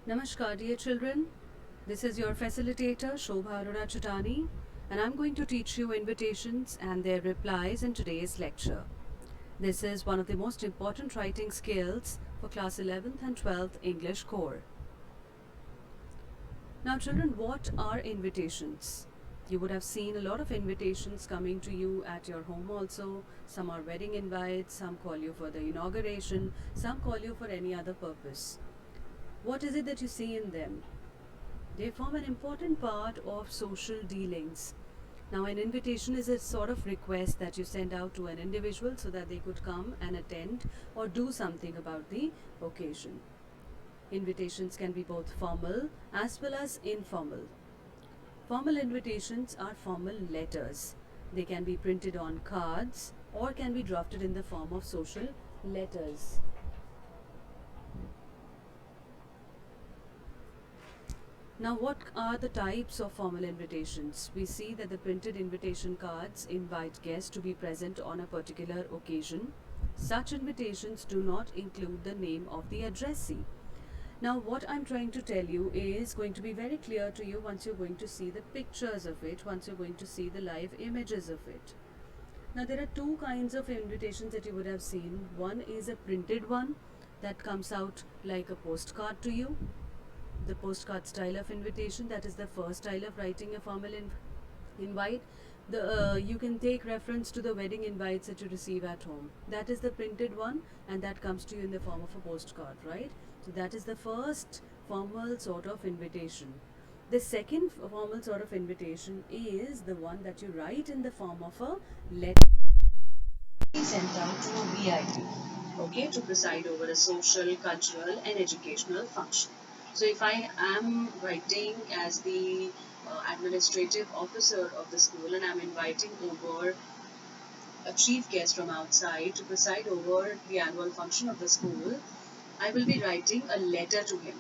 Namaskar, dear children. This is your facilitator, Shobha Arora Chutani, and I'm going to teach you invitations and their replies in today's lecture. This is one of the most important writing skills for class 11th and 12th English core. Now, children, what are invitations? You would have seen a lot of invitations coming to you at your home also. Some are wedding invites, some call you for the inauguration, some call you for any other purpose. What is it that you see in them? They form an important part of social dealings. Now, an invitation is a sort of request that you send out to an individual so that they could come and attend or do something about the occasion. Invitations can be both formal as well as informal. Formal invitations are formal letters. They can be printed on cards or can be drafted in the form of social letters. Now, what are the types of formal invitations? We see that the printed invitation cards invite guests to be present on a particular occasion. Such invitations do not include the name of the addressee. Now, what I'm trying to tell you is going to be very clear to you once you're going to see the pictures of it, once you're going to see the live images of it. Now, there are two kinds of invitations that you would have seen. One is a printed one that comes out like a postcard to you. The postcard style of invitation, that is the first style of writing a formal invite. You can take reference to the wedding invites that you receive at home. That is the printed one, and that comes to you in the form of a postcard, right? So that is the first formal sort of invitation. The second formal sort of invitation is the one that you write in the form of a letter sent out to a VIP, okay, to preside over a social, cultural, and educational function. So, if I am writing as the administrative officer of the school and I'm inviting over a chief guest from outside to preside over the annual function of the school, I will be writing a letter to him.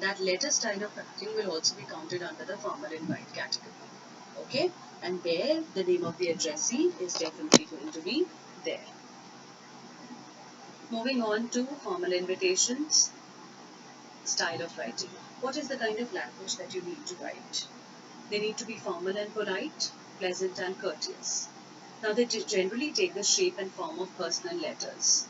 That letter style of writing will also be counted under the formal invite category. Okay, and there the name of the addressee is definitely going to be there. Moving on to formal invitations, style of writing. What is the kind of language that you need to write? They need to be formal and polite, pleasant and courteous. Now, they generally take the shape and form of personal letters.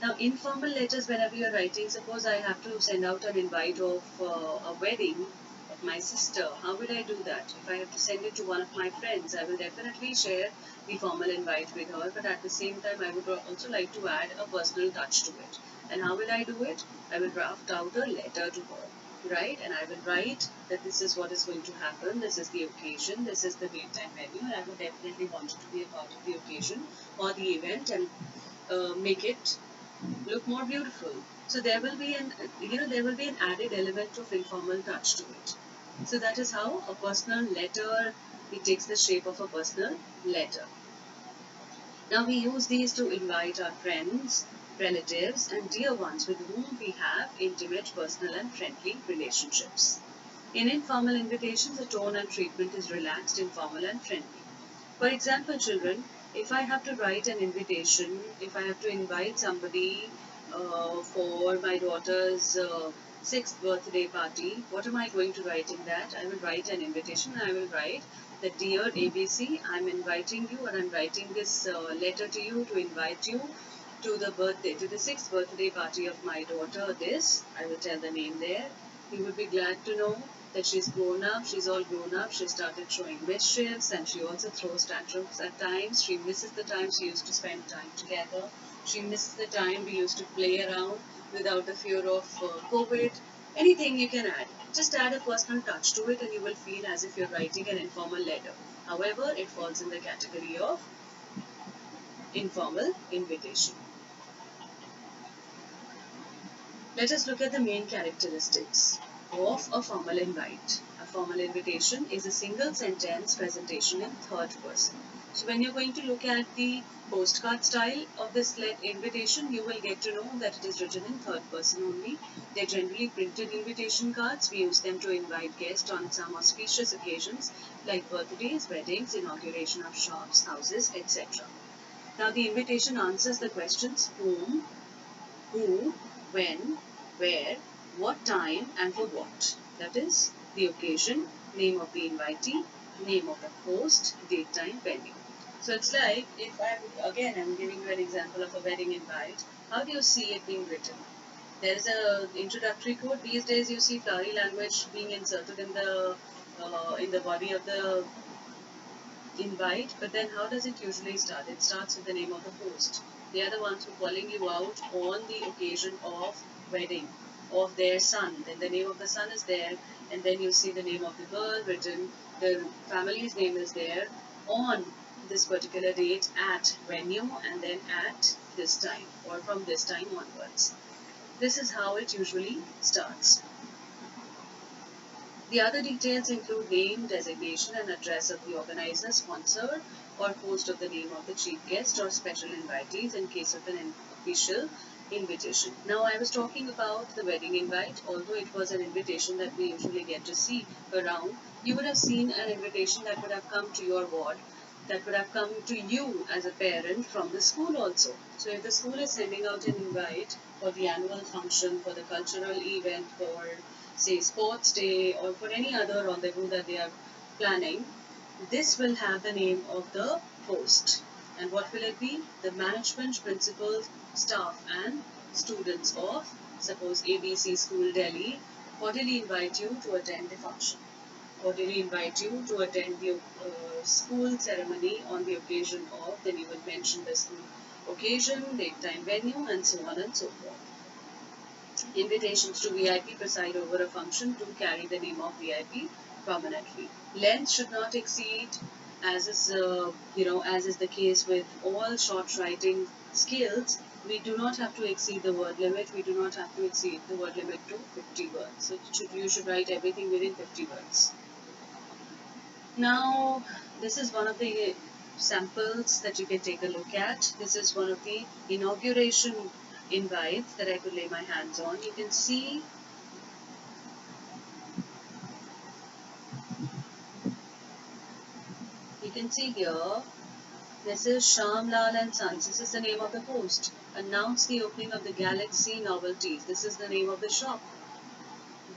Now, informal letters, whenever you're writing, suppose I have to send out an invite of a wedding of my sister, how will I do that? If I have to send it to one of my friends, I will definitely share the formal invite with her, but at the same time, I would also like to add a personal touch to it. And how will I do it? I will draft out a letter to her, right? And I will write that this is what is going to happen, this is the occasion, this is the date and venue, and I would definitely want you to be a part of the occasion or the event and make it look more beautiful. So there will be an added element of informal touch to it. So that is how a personal letter, it takes the shape of a personal letter. Now we use these to invite our friends, relatives, and dear ones with whom we have intimate, personal, and friendly relationships. In informal invitations, the tone and treatment is relaxed, informal, and friendly. For example, children, if I have to write an invitation, if I have to invite somebody for my daughter's sixth birthday party, what am I going to write in that? I will write an invitation and I will write that, dear ABC, I'm inviting you, and I'm writing this letter to you to invite you to the sixth birthday party of my daughter. This, I will tell the name there. You will be glad to know that she's grown up, she's all grown up, she started showing mischiefs, and she also throws tantrums at times. She misses the times we used to spend time together. She misses the time we used to play around without the fear of COVID. Anything you can add. Just add a personal touch to it and you will feel as if you're writing an informal letter. However, it falls in the category of informal invitation. Let us look at the main characteristics of a formal invite. A formal invitation is a single sentence presentation in third person. So when you're going to look at the postcard style of this invitation, you will get to know that it is written in third person only. They're generally printed invitation cards. We use them to invite guests on some auspicious occasions like birthdays, weddings, inauguration of shops, houses, etc. Now the invitation answers the questions whom, who, when, where, what time and for what. That is the occasion, name of the invitee, name of the host, date, time, venue. So it's like if I'm giving you an example of a wedding invite, how do you see it being written? There is a introductory code. These days you see flowery language being inserted in the body of the invite, but then how does it usually start? It starts with the name of the host. They are the ones who are calling you out on the occasion of wedding of their son. Then the name of the son is there, and then you see the name of the girl written. The family's name is there on this particular date at venue, and then at this time or from this time onwards. This is how it usually starts. The other details include name, designation, and address of the organizer, sponsor, or host of the name of the chief guest or special invitees in case of an official invitation. Now, I was talking about the wedding invite, although it was an invitation that we usually get to see around. You would have seen an invitation that would have come to your ward, that would have come to you as a parent from the school also. So, if the school is sending out an invite for the annual function, for the cultural event, for say sports day or for any other rendezvous that they are planning, this will have the name of the host. And what will it be? The management, principal, staff, and students of, suppose, ABC School Delhi, cordially invite you to attend the function. Cordially invite you to attend the school ceremony on the occasion of, then you will mention the school occasion, date, time, venue, and so on and so forth. Invitations to VIP preside over a function to carry the name of VIP prominently. Length should not exceed, as is the case with all short writing skills. We do not have to exceed the word limit. We do not have to exceed the word limit to 50 words. So you should write everything within 50 words. Now, this is one of the samples that you can take a look at. This is one of the inauguration invites that I could lay my hands on. You can see here, this is Shamlal and Sons. This is the name of the host. Announce the opening of the Galaxy Novelties. This is the name of the shop.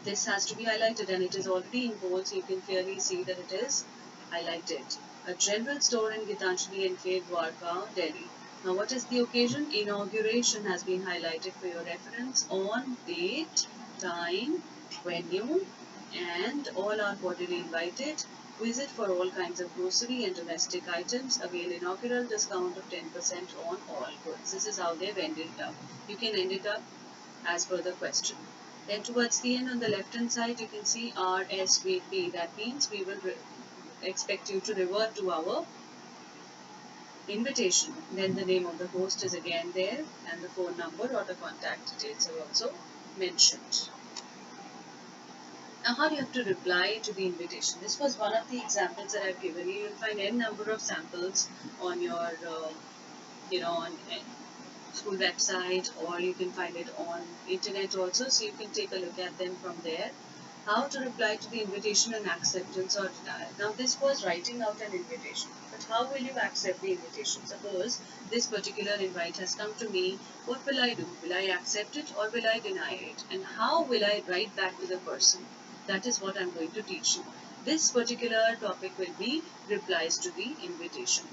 This has to be highlighted and it is already in bold, so you can clearly see that it is highlighted. A general store in Gitanjali Enclave, Dwarka, Delhi. Now, what is the occasion? Inauguration has been highlighted for your reference on date, time, venue, and all are cordially invited. Visit for all kinds of grocery and domestic items. Avail inaugural discount of 10% on all goods. This is how they've ended up. You can end it up as per the question. Then towards the end on the left hand side, you can see RSVP. That means we will expect you to revert to our invitation. Then the name of the host is again there and the phone number or the contact details are also mentioned. Now, how do you have to reply to the invitation? This was one of the examples that I've given you. You'll find n number of samples on your, on school website, or you can find it on internet also. So you can take a look at them from there. How to reply to the invitation and acceptance or denial. Now, this was writing out an invitation, but how will you accept the invitation? Suppose this particular invite has come to me. What will I do? Will I accept it or will I deny it? And how will I write back to the person? That is what I'm going to teach you. This particular topic will be replies to the invitation.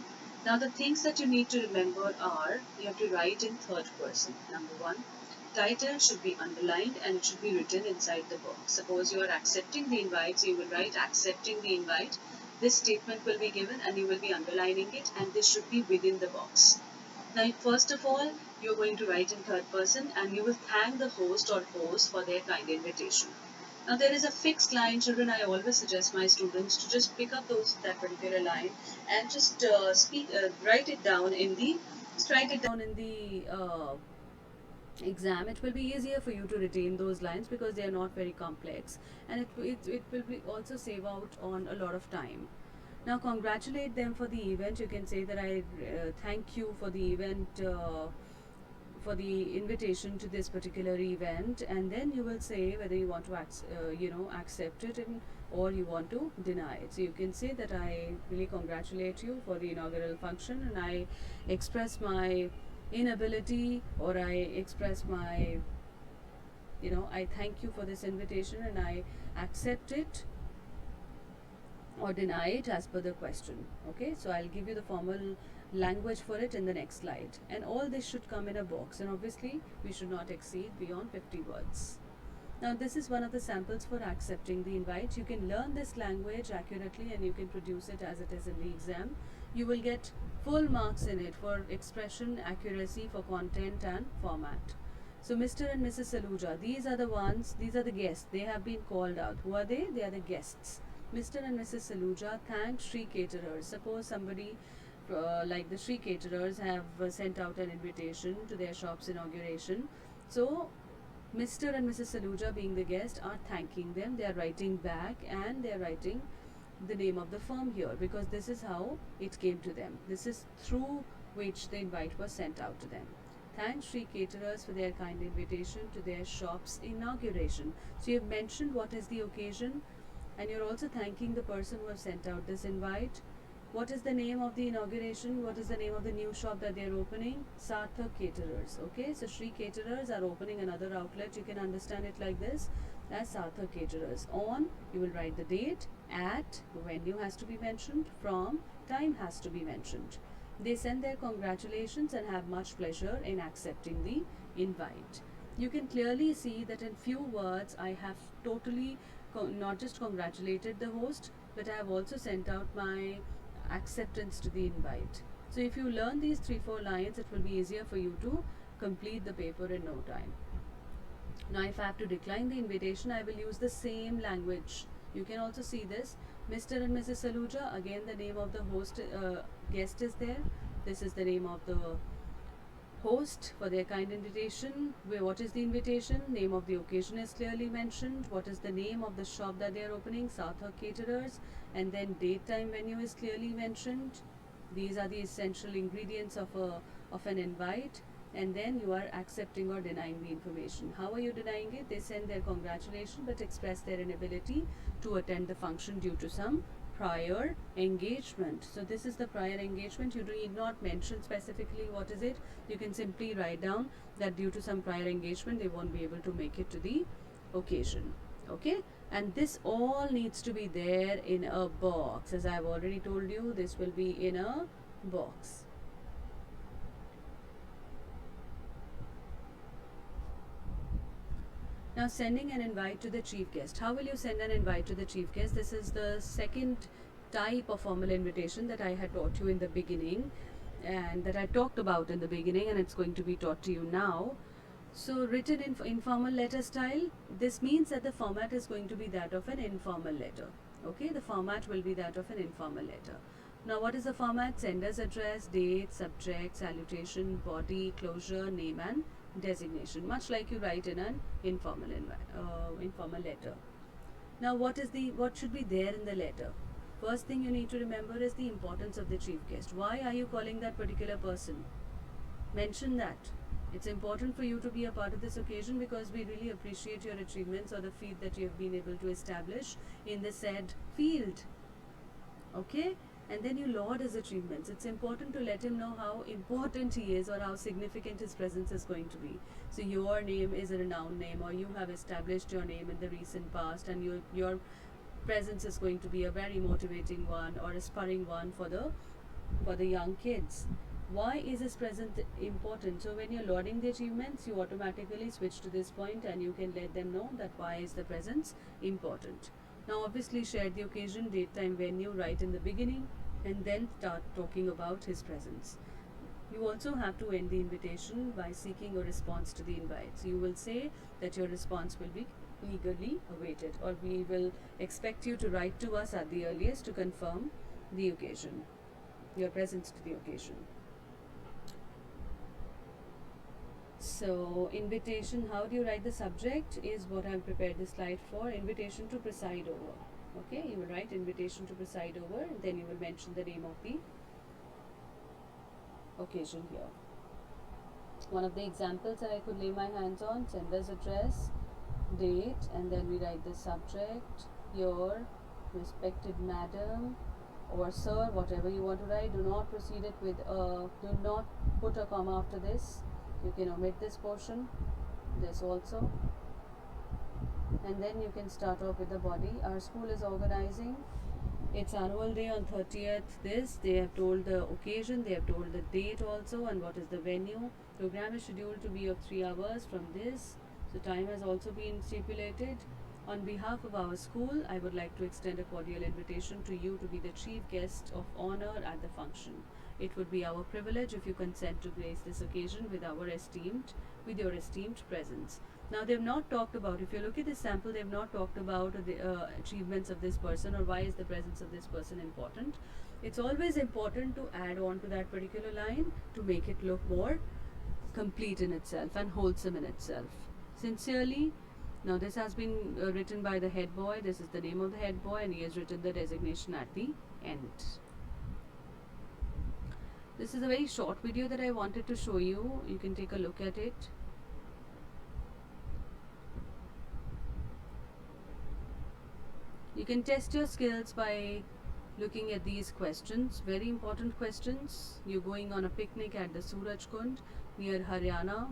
Now, the things that you need to remember are, you have to write in third person. Number one, title should be underlined and it should be written inside the box. Suppose you are accepting the invite, so you will write accepting the invite. This statement will be given and you will be underlining it, and this should be within the box. Now, first of all, you're going to write in third person and you will thank the host or hosts for their kind invitation. Now, there is a fixed line, children. I always suggest my students to just pick up that particular line and just write it down in the exam. It will be easier for you to retain those lines because they are not very complex, and it will be also save out on a lot of time. Now, congratulate them for the event. You can say that I thank you for the event. For the invitation to this particular event, and then you will say whether you want to accept it or you want to deny it. So you can say that I really congratulate you for the inaugural function, and I express my inability, or I express my I thank you for this invitation and I accept it or deny it as per the question. Okay, so I'll give you the formal language for it in the next slide. And all this should come in a box, and obviously we should not exceed beyond 50 words. Now, this is one of the samples for accepting the invite. You can learn this language accurately and you can produce it as it is in the exam. You will get full marks in it for expression, accuracy, for content and format. So, Mr. and Mrs. Saluja, these are the ones, these are the guests. They have been called out. Who are they? They are the guests. Mr. and Mrs. Saluja thanked Sri Caterers. Suppose somebody like the Sri Caterers have sent out an invitation to their shop's inauguration. So, Mr. and Mrs. Saluja, being the guest, are thanking them. They are writing back and they are writing the name of the firm here because this is how it came to them. This is through which the invite was sent out to them. Thanks Sri Caterers for their kind invitation to their shop's inauguration. So you've mentioned what is the occasion and you're also thanking the person who has sent out this invite. What is the name of the inauguration? What is the name of the new shop that they are opening? Sarthak Caterers. Okay, so Sri Caterers are opening another outlet. You can understand it like this as Sarthak Caterers. On, you will write the date. At, the venue has to be mentioned. From, time has to be mentioned. They send their congratulations and have much pleasure in accepting the invite. You can clearly see that in few words I have totally not just congratulated the host, but I have also sent out my acceptance to the invite. So if you learn these 3-4 lines, it will be easier for you to complete the paper in no time. Now if I have to decline the invitation, I will use the same language. You can also see this. Mr. and Mrs. Saluja, again the name of the host guest is there. This is the name of the host for their kind invitation. What is the invitation? Name of the occasion is clearly mentioned. What is the name of the shop that they are opening? Sarthak Caterers. And then date, time, venue is clearly mentioned. These are the essential ingredients of an invite. And then you are accepting or denying the information. How are you denying it? They send their congratulations but express their inability to attend the function due to some prior engagement. So this is the prior engagement. You need not mention specifically what is it. You can simply write down that due to some prior engagement they won't be able to make it to the occasion. Okay, and this all needs to be there in a box. As I've already told you, this will be in a box. Now, sending an invite to the chief guest. How will you send an invite to the chief guest? This is the second type of formal invitation that I had taught you in the beginning and that I talked about in the beginning, and it's going to be taught to you now. So, written in informal letter style, this means that the format is going to be that of an informal letter. Okay, the format will be that of an informal letter. Now, what is the format? Sender's address, date, subject, salutation, body, closure, name and designation, much like you write in an informal letter. Now, what should be there in the letter? First thing you need to remember is the importance of the chief guest. Why are you calling that particular person? Mention that. It's important for you to be a part of this occasion because we really appreciate your achievements or the feat that you have been able to establish in the said field. Okay? And then you laud his achievements. It's important to let him know how important he is or how significant his presence is going to be. So your name is a renowned name, or you have established your name in the recent past, and your presence is going to be a very motivating one or a spurring one for the young kids. Why is his presence important? So when you're lauding the achievements, you automatically switch to this point and you can let them know that why is the presence important. Now obviously share the occasion, date, time, venue right in the beginning and then start talking about his presence. You also have to end the invitation by seeking a response to the invite. So you will say that your response will be eagerly awaited, or we will expect you to write to us at the earliest to confirm the occasion, your presence to the occasion. So invitation, how do you write the subject is what I've prepared the slide for. Invitation to preside over. Okay, you will write invitation to preside over and then you will mention the name of the occasion here. One of the examples that I could lay my hands on, sender's address, date, and then we write the subject, your respected madam or sir, whatever you want to write. Do not proceed it with do not put a comma after this. You can omit this portion, this also. and then you can start off with the body. Our school is organizing its annual day on 30th. They have told the occasion, they have told the date also, and what is the venue. Program is scheduled to be of 3 hours from this, so time has also been stipulated. On behalf of our school, I would like to extend a cordial invitation to you to be the chief guest of honor at the function. It would be our privilege if you consent to grace this occasion with your esteemed presence. Now, they've not talked about, if you look at this sample, they've not talked about the achievements of this person or why is the presence of this person important. It's always important to add on to that particular line to make it look more complete in itself and wholesome in itself. Sincerely, now this has been written by the head boy. This is the name of the head boy, and he has written the designation at the end. This is a very short video that I wanted to show you. You can take a look at it. You can test your skills by looking at these questions. Very important questions. You're going on a picnic at the Surajkund near Haryana,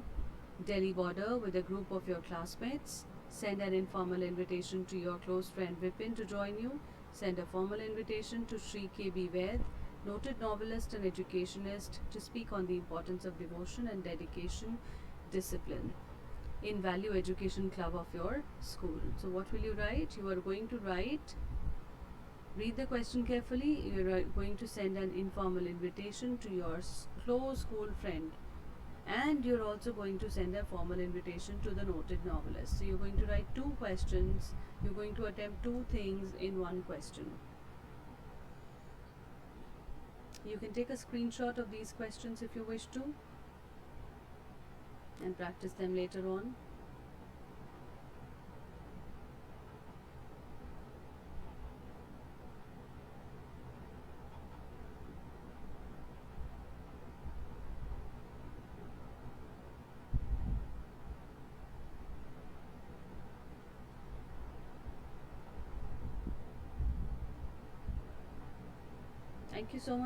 Delhi border with a group of your classmates. Send an informal invitation to your close friend Vipin to join you. Send a formal invitation to Sri K.B. Ved, noted novelist and educationist, to speak on the importance of devotion and dedication, discipline in Value Education Club of your school. So what will you write? You are going to write, read the question carefully. You are going to send an informal invitation to your close school friend, and you're also going to send a formal invitation to the noted novelist. So you're going to write 2 questions. You're going to attempt 2 things in 1 question. You can take a screenshot of these questions if you wish to and practice them later on. Thank you so much.